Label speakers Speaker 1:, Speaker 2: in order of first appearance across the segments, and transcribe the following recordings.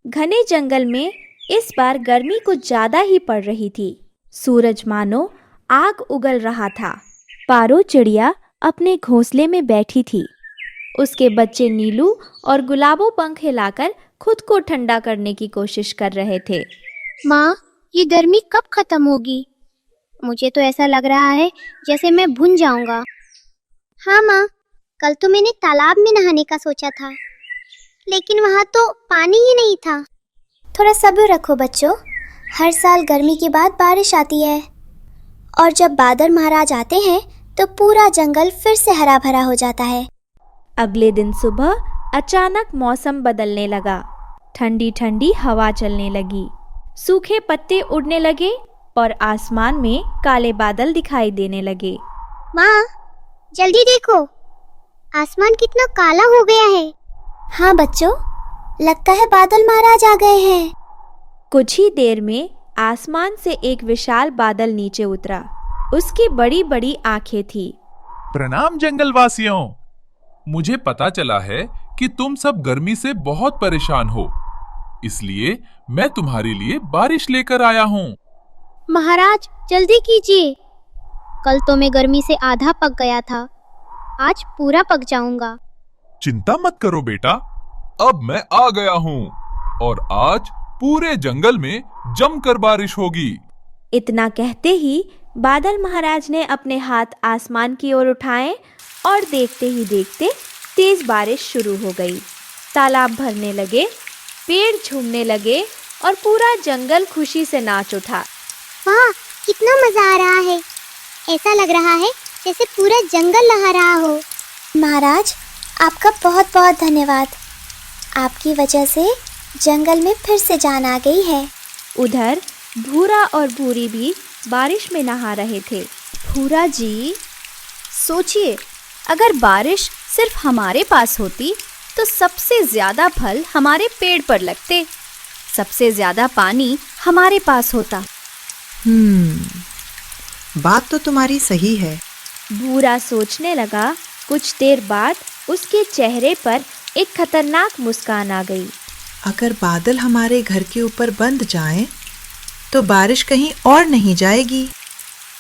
Speaker 1: घने जंगल में इस बार गर्मी कुछ ज्यादा ही पड़ रही थी। सूरज मानो आग उगल रहा था। पारो चिड़िया अपने घोंसले में बैठी थी। उसके बच्चे नीलू और गुलाबो पंख हिलाकर खुद को ठंडा करने की कोशिश कर रहे थे।
Speaker 2: माँ, ये गर्मी कब खत्म होगी? मुझे तो ऐसा लग रहा है जैसे मैं भुन जाऊंगा। हाँ माँ, कल तो मैंने तालाब में नहाने का सोचा था, लेकिन वहाँ तो पानी ही नहीं था।
Speaker 3: थोड़ा सब्र रखो बच्चों, हर साल गर्मी के बाद बारिश आती है और जब बादल महाराज आते हैं तो पूरा जंगल फिर से हरा भरा हो जाता है।
Speaker 1: अगले दिन सुबह अचानक मौसम बदलने लगा। ठंडी ठंडी हवा चलने लगी, सूखे पत्ते उड़ने लगे और आसमान में काले बादल दिखाई देने लगे।
Speaker 2: माँ, जल्दी देखो, आसमान कितना काला हो गया है।
Speaker 3: हाँ बच्चों, लगता है बादल महाराज आ गए हैं।
Speaker 1: कुछ ही देर में आसमान से एक विशाल बादल नीचे उतरा। उसकी बड़ी बड़ी आंखें थी।
Speaker 4: प्रणाम जंगलवासियों, मुझे पता चला है कि तुम सब गर्मी से बहुत परेशान हो, इसलिए मैं तुम्हारे लिए बारिश लेकर आया हूँ।
Speaker 2: महाराज, जल्दी कीजिए, कल तो मैं गर्मी से आधा पक गया था, आज पूरा पक जाऊंगा।
Speaker 4: चिंता मत करो बेटा, अब मैं आ गया हूँ और आज पूरे जंगल में जमकर बारिश होगी।
Speaker 1: इतना कहते ही बादल महाराज ने अपने हाथ आसमान की ओर उठाए और देखते ही देखते तेज बारिश शुरू हो गई। तालाब भरने लगे, पेड़ झूमने लगे और पूरा जंगल खुशी से नाच उठा।
Speaker 2: वाह, कितना मजा आ रहा है, ऐसा लग रहा है जैसे पूरा जंगल लहा रहा हो।
Speaker 3: महाराज, आपका बहुत बहुत धन्यवाद। आपकी वजह से जंगल में फिर से जान आ गई है।
Speaker 1: उधर भूरा और भूरी भी बारिश में नहा रहे थे।
Speaker 5: भूरा जी, सोचिए, अगर बारिश सिर्फ हमारे पास होती तो सबसे ज्यादा फल हमारे पेड़ पर लगते, सबसे ज्यादा पानी हमारे पास होता।
Speaker 6: बात तो तुम्हारी सही है।
Speaker 1: भूरा सोचने लगा। कुछ देर बाद उसके चेहरे पर एक खतरनाक मुस्कान आ गई।
Speaker 6: अगर बादल हमारे घर के ऊपर बंध जाएं, तो बारिश कहीं और नहीं जाएगी।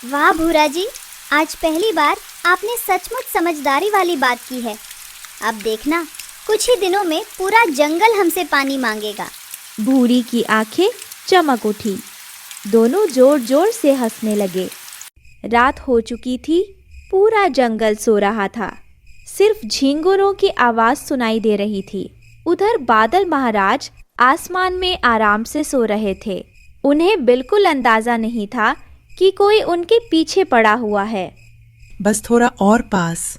Speaker 2: वाह भूरा जी, आज पहली बार आपने सचमुच समझदारी वाली बात की है। अब देखना, कुछ ही दिनों में पूरा जंगल हमसे पानी मांगेगा।
Speaker 1: भूरी की आंखें चमक उठी। दोनों जोर जोर से हंसने लगे। रात हो चुकी थी, पूरा जंगल सो रहा था। सिर्फ झींगुरों की आवाज सुनाई दे रही थी। उधर बादल महाराज आसमान में आराम से सो रहे थे। उन्हें बिल्कुल अंदाजा नहीं था कि कोई उनके पीछे पड़ा हुआ है।
Speaker 6: बस थोड़ा और पास,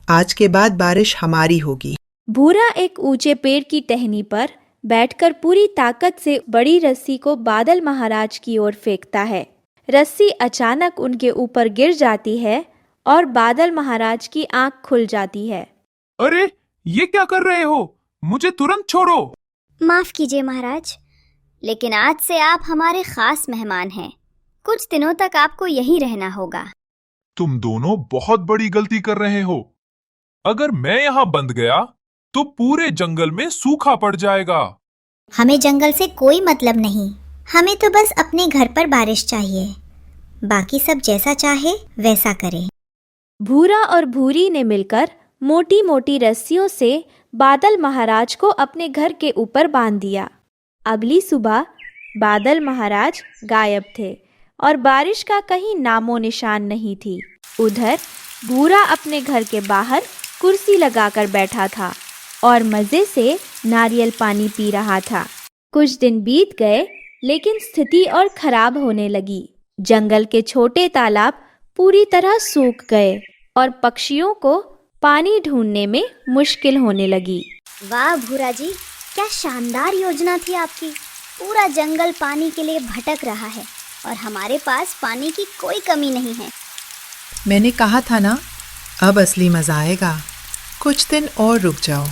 Speaker 6: आज के बाद बारिश हमारी होगी।
Speaker 1: भूरा एक ऊंचे पेड़ की टहनी पर बैठकर पूरी ताकत से बड़ी रस्सी को बादल महाराज की ओर फेंकता है। रस्सी अचानक उनके ऊपर गिर जाती है और बादल महाराज की आंख खुल जाती है।
Speaker 4: अरे, ये क्या कर रहे हो? मुझे तुरंत छोड़ो।
Speaker 2: माफ कीजिए महाराज, लेकिन आज से आप हमारे खास मेहमान हैं। कुछ दिनों तक आपको यहीं रहना होगा।
Speaker 4: तुम दोनों बहुत बड़ी गलती कर रहे हो। अगर मैं यहाँ बंद गया तो पूरे जंगल में सूखा पड़ जाएगा।
Speaker 3: हमें जंगल से कोई मतलब नहीं, हमें तो बस अपने घर पर बारिश चाहिए। बाकी सब जैसा चाहे वैसा करें।
Speaker 1: भूरा और भूरी ने मिलकर मोटी मोटी रस्सियों से बादल महाराज को अपने घर के ऊपर बांध दिया। अगली सुबह बादल महाराज गायब थे और बारिश का कहीं नामो निशान नहीं थी। उधर भूरा अपने घर के बाहर कुर्सी लगाकर बैठा था और मजे से नारियल पानी पी रहा था। कुछ दिन बीत गए, लेकिन स्थिति और खराब होने लगी। जंगल के छोटे तालाब पूरी तरह सूख गए और पक्षियों को पानी ढूंढने में मुश्किल होने लगी।
Speaker 2: वाह भूरा जी, क्या शानदार योजना थी आपकी। पूरा जंगल पानी के लिए भटक रहा है और हमारे पास पानी की कोई कमी नहीं है।
Speaker 6: मैंने कहा था ना, अब असली मजा आएगा। कुछ दिन और रुक जाओ,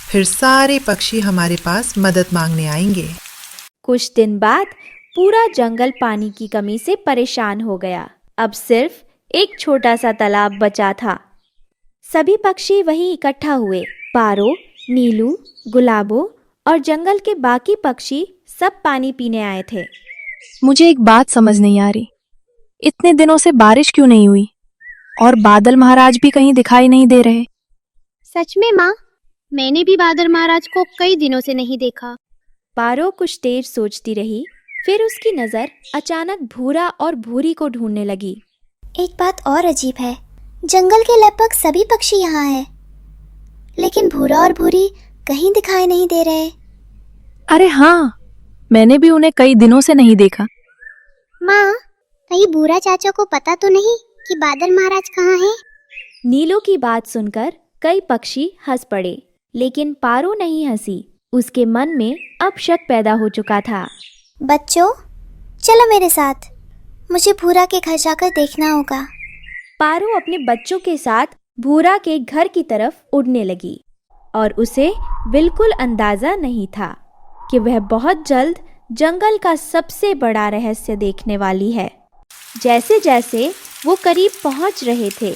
Speaker 6: फिर सारे पक्षी हमारे पास मदद मांगने आएंगे।
Speaker 1: कुछ दिन बाद पूरा जंगल पानी की कमी से परेशान हो गया। अब सिर्फ एक छोटा सा तालाब बचा था। सभी पक्षी वहीं इकट्ठा हुए। पारो, नीलू, गुलाबो और जंगल के बाकी पक्षी सब पानी पीने आए थे।
Speaker 7: मुझे एक बात समझ नहीं आ रही, इतने दिनों से बारिश क्यों नहीं हुई और बादल महाराज भी कहीं दिखाई नहीं दे रहे।
Speaker 2: सच में माँ, मैंने भी बादल महाराज को कई दिनों से नहीं देखा।
Speaker 1: पारो कुछ देर सोचती रही, फिर उसकी नजर अचानक भूरा और भूरी को ढूंढने लगी।
Speaker 3: एक बात और अजीब है, जंगल के लगभग सभी पक्षी यहाँ हैं, लेकिन भूरा और भूरी कहीं दिखाई नहीं दे रहे।
Speaker 7: अरे हाँ, मैंने भी उन्हें कई दिनों से नहीं देखा।
Speaker 2: माँ, कहीं भूरा चाचा को पता तो नहीं कि बादल महाराज कहाँ हैं?
Speaker 1: नीलो की बात सुनकर कई पक्षी हंस पड़े, लेकिन पारो नहीं हंसी। उसके मन में अब शक पैदा हो चुका था।
Speaker 3: बच्चों, चलो मेरे साथ, मुझे भूरा के घर जाकर देखना होगा।
Speaker 1: पारो अपने बच्चों के साथ भूरा के घर की तरफ उड़ने लगी और उसे बिल्कुल अंदाजा नहीं था कि वह बहुत जल्द जंगल का सबसे बड़ा रहस्य देखने वाली है। जैसे जैसे वो करीब पहुंच रहे थे,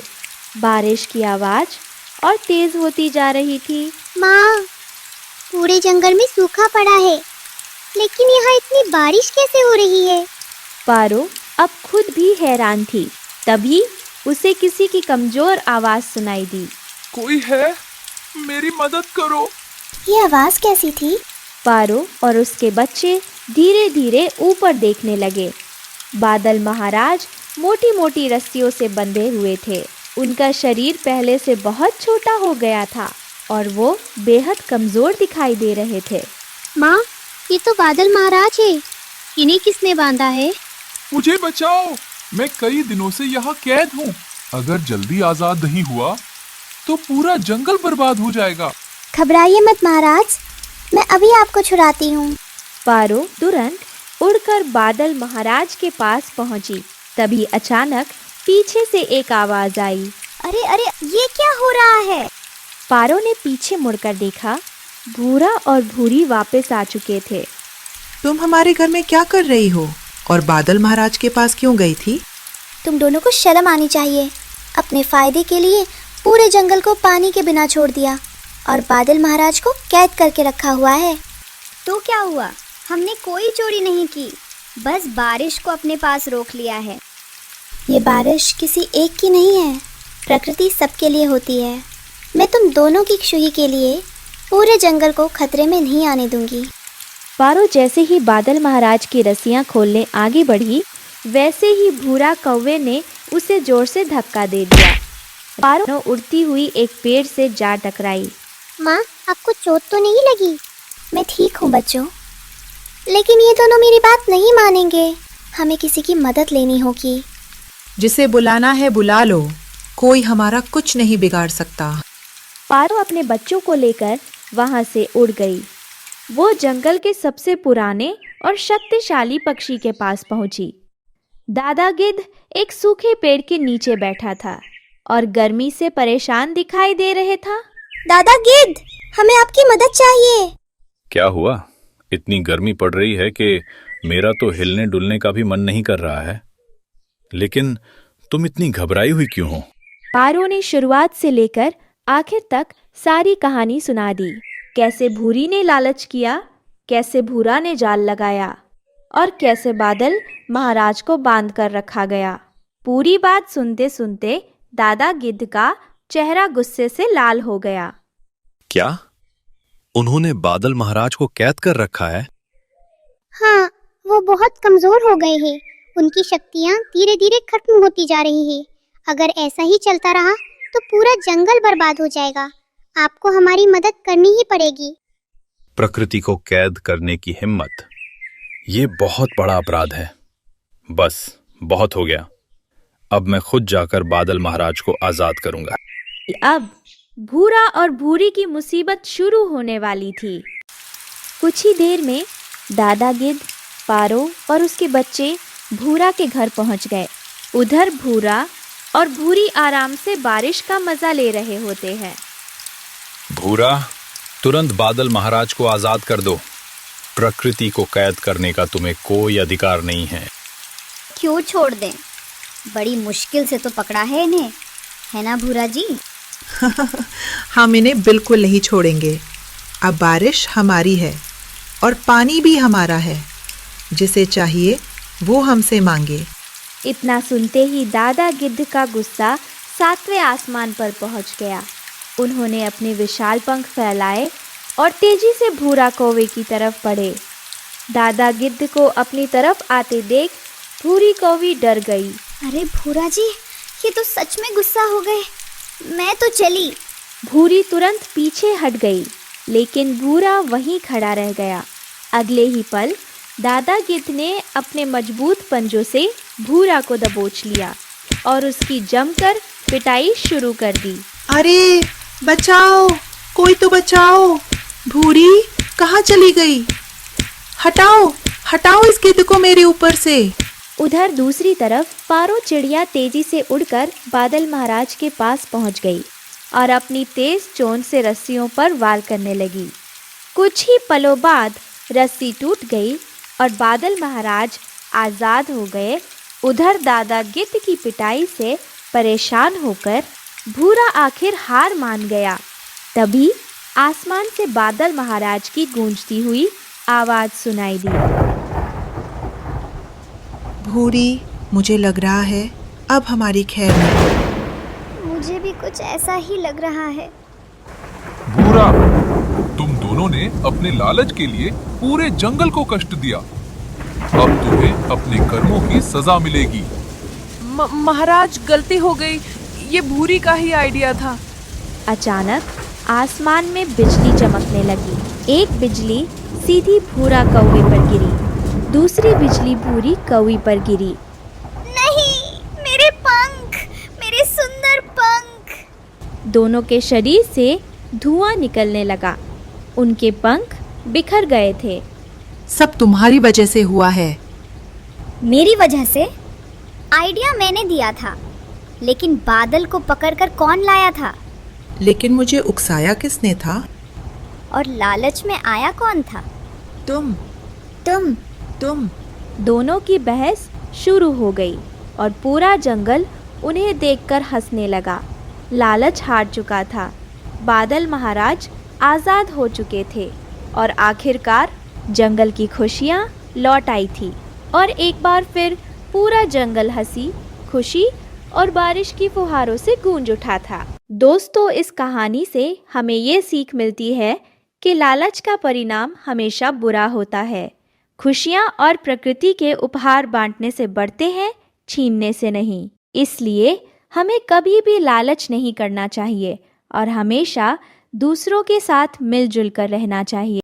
Speaker 1: बारिश की आवाज और तेज होती जा रही थी।
Speaker 2: माँ, पूरे जंगल में सूखा पड़ा है, लेकिन यहाँ इतनी बारिश कैसे हो रही है?
Speaker 1: पारो अब खुद भी हैरान थी। तभी उसे किसी की कमजोर आवाज सुनाई दी।
Speaker 4: कोई है? मेरी मदद करो।
Speaker 3: ये आवाज कैसी थी?
Speaker 1: पारो और उसके बच्चे धीरे धीरे ऊपर देखने लगे। बादल महाराज मोटी मोटी रस्सियों से बंधे हुए थे। उनका शरीर पहले से बहुत छोटा हो गया था और वो बेहद कमजोर दिखाई दे रहे थे।
Speaker 2: माँ, ये तो बादल महाराज है। इन्हें किसने बांधा है?
Speaker 4: मुझे बचाओ, मैं कई दिनों से यहाँ कैद हूँ। अगर जल्दी आजाद नहीं हुआ तो पूरा जंगल बर्बाद हो जाएगा।
Speaker 3: घबराइए मत महाराज, मैं अभी आपको छुड़ाती हूँ।
Speaker 1: पारो तुरंत उड़कर बादल महाराज के पास पहुंची। तभी अचानक पीछे से एक आवाज आई।
Speaker 2: अरे अरे, ये क्या हो रहा है?
Speaker 1: पारो ने पीछे मुड़कर देखा, भूरा और भूरी वापस आ चुके थे।
Speaker 6: तुम हमारे घर में क्या कर रही हो और बादल महाराज के पास क्यों गई थी?
Speaker 3: तुम दोनों को शर्म आनी चाहिए। अपने फायदे के लिए पूरे जंगल को पानी के बिना छोड़ दिया और बादल महाराज को कैद करके रखा हुआ है।
Speaker 2: तो क्या हुआ? हमने कोई चोरी नहीं की, बस बारिश को अपने पास रोक लिया है।
Speaker 3: ये बारिश किसी एक की नहीं है, प्रकृति सबके लिए होती है। मैं तुम दोनों की खुशी के लिए पूरे जंगल को खतरे में नहीं आने दूंगी।
Speaker 1: पारो जैसे ही बादल महाराज की रस्सियां खोलने आगे बढ़ी, वैसे ही भूरा कौवे ने उसे जोर से धक्का दे दिया। पारो उड़ती हुई एक पेड़ से जा टकराई।
Speaker 2: माँ, आपको चोट तो नहीं लगी?
Speaker 3: मैं ठीक हूँ बच्चों, लेकिन ये दोनों मेरी बात नहीं मानेंगे। हमें किसी की मदद लेनी होगी।
Speaker 6: जिसे बुलाना है बुला लो, कोई हमारा कुछ नहीं बिगाड़ सकता।
Speaker 1: पारो अपने बच्चों को लेकर वहां से उड़ गई। वो जंगल के सबसे पुराने और शक्तिशाली पक्षी के पास पहुंची। दादा गिद्ध एक सूखे पेड़ के नीचे बैठा था और गर्मी से परेशान दिखाई दे रहे था।
Speaker 3: दादा गिद्ध, हमें आपकी मदद चाहिए।
Speaker 8: क्या हुआ? इतनी गर्मी पड़ रही है कि मेरा तो हिलने डुलने का भी मन नहीं कर रहा है। लेकिन तुम इतनी घबराई हुई क्यों हो?
Speaker 1: पारो ने शुरुआत से लेकर आखिर तक सारी कहानी सुना दी। कैसे भूरी ने लालच किया, कैसे भूरा ने जाल लगाया और कैसे बादल महाराज को बांध कर रखा गया। पूरी बात सुनते सुनते दादा गिद्ध का चेहरा गुस्से से लाल हो गया।
Speaker 9: क्या उन्होंने बादल महाराज को कैद कर रखा है?
Speaker 2: हाँ, वो बहुत कमजोर हो गए हैं। उनकी शक्तियाँ धीरे धीरे खत्म होती जा रही हैं। अगर ऐसा ही चलता रहा तो पूरा जंगल बर्बाद हो जाएगा। आपको हमारी मदद करनी ही पड़ेगी।
Speaker 9: प्रकृति को कैद करने की हिम्मत, ये बहुत बड़ा अपराध है। बस बहुत हो गया। अब मैं खुद जाकर बादल महाराज को आजाद करूंगा।
Speaker 1: अब भूरा और भूरी की मुसीबत शुरू होने वाली थी। कुछ ही देर में दादा गिद्ध, पारो और उसके बच्चे भूरा के घर पहुंच गए। उधर भूरा और भूरी आराम से बारिश का मजा ले रहे होते हैं।
Speaker 8: भूरा, तुरंत बादल महाराज को आजाद कर दो। प्रकृति को कैद करने का तुम्हें कोई अधिकार नहीं है।
Speaker 2: क्यों छोड़ दें? बड़ी मुश्किल से तो पकड़ा है इन्हें, है ना भूरा जी?
Speaker 6: हम इन्हें बिल्कुल नहीं छोड़ेंगे। अब बारिश हमारी है और पानी भी हमारा है। जिसे चाहिए वो हमसे मांगे।
Speaker 1: इतना सुनते ही दादा गिद्ध का गुस्सा 7वें आसमान पर पहुंच गया। उन्होंने अपने विशाल पंख फैलाए और तेजी से भूरा कौवे की तरफ बढ़े। दादा गिद्ध को अपनी तरफ आते देख भूरी कौवी डर गई।
Speaker 2: अरे भूरा जी, ये तो सच में गुस्सा हो गए। मैं तो चली।
Speaker 1: भूरी तुरंत पीछे हट गई, लेकिन भूरा वहीं खड़ा रह गया। अगले ही पल दादा गिद्ध ने अपने मजबूत पंजों से भूरा को दबोच लिया और उसकी जमकर पिटाई शुरू कर दी।
Speaker 6: अरे बचाओ, कोई तो बचाओ। भूरी कहाँ चली गई? हटाओ हटाओ इस गिद्ध को मेरे ऊपर से।
Speaker 1: उधर दूसरी तरफ पारो चिड़िया तेजी से उड़कर बादल महाराज के पास पहुंच गई और अपनी तेज चोंच से रस्सियों पर वार करने लगी। कुछ ही पलों बाद रस्सी टूट गई और बादल महाराज आजाद हो गए। उधर दादा गिद्ध की पिटाई से परेशान होकर भूरा आखिर हार मान गया। तभी आसमान से बादल महाराज की गूंजती हुई आवाज सुनाई दी।
Speaker 6: भूरी, मुझे लग रहा है अब हमारी खैर नहीं।
Speaker 2: मुझे भी कुछ ऐसा ही लग रहा है।
Speaker 4: भूरा, तुम दोनों ने अपने लालच के लिए पूरे जंगल को कष्ट दिया। अब तुम्हें अपने कर्मों की सजा मिलेगी।
Speaker 7: महाराज, गलती हो गई। ये भूरी का ही आइडिया था।
Speaker 1: अचानक आसमान में बिजली चमकने लगी। एक बिजली सीधी भूरा कौवे पर गिरी, दूसरी बिजली भूरी कौवी पर गिरी।
Speaker 2: नहीं, मेरे पंख, मेरे सुंदर पंख।
Speaker 1: दोनों के शरीर से धुआं निकलने लगा। उनके पंख बिखर गए थे।
Speaker 6: सब तुम्हारी वजह से हुआ है।
Speaker 2: मेरी वजह से? आइडिया मैंने दिया था, लेकिन बादल को पकड़कर कौन लाया था?
Speaker 6: लेकिन मुझे उकसाया किसने था?
Speaker 2: और लालच में आया कौन था?
Speaker 6: तुम।
Speaker 1: दोनों की बहस शुरू हो गई और पूरा जंगल उन्हें देखकर हंसने लगा। लालच हार चुका था। बादल महाराज आजाद हो चुके थे और आखिरकार जंगल की खुशियाँ लौट आई थी और एक बार फिर पूरा जंगल हंसी, खुशी और बारिश की फुहारों से गूंज उठा था। दोस्तों, इस कहानी से हमें ये सीख मिलती है कि लालच का परिणाम हमेशा बुरा होता है। खुशियाँ और प्रकृति के उपहार बांटने से बढ़ते हैं, छीनने से नहीं। इसलिए हमें कभी भी लालच नहीं करना चाहिए और हमेशा दूसरों के साथ मिलजुल कर रहना चाहिए।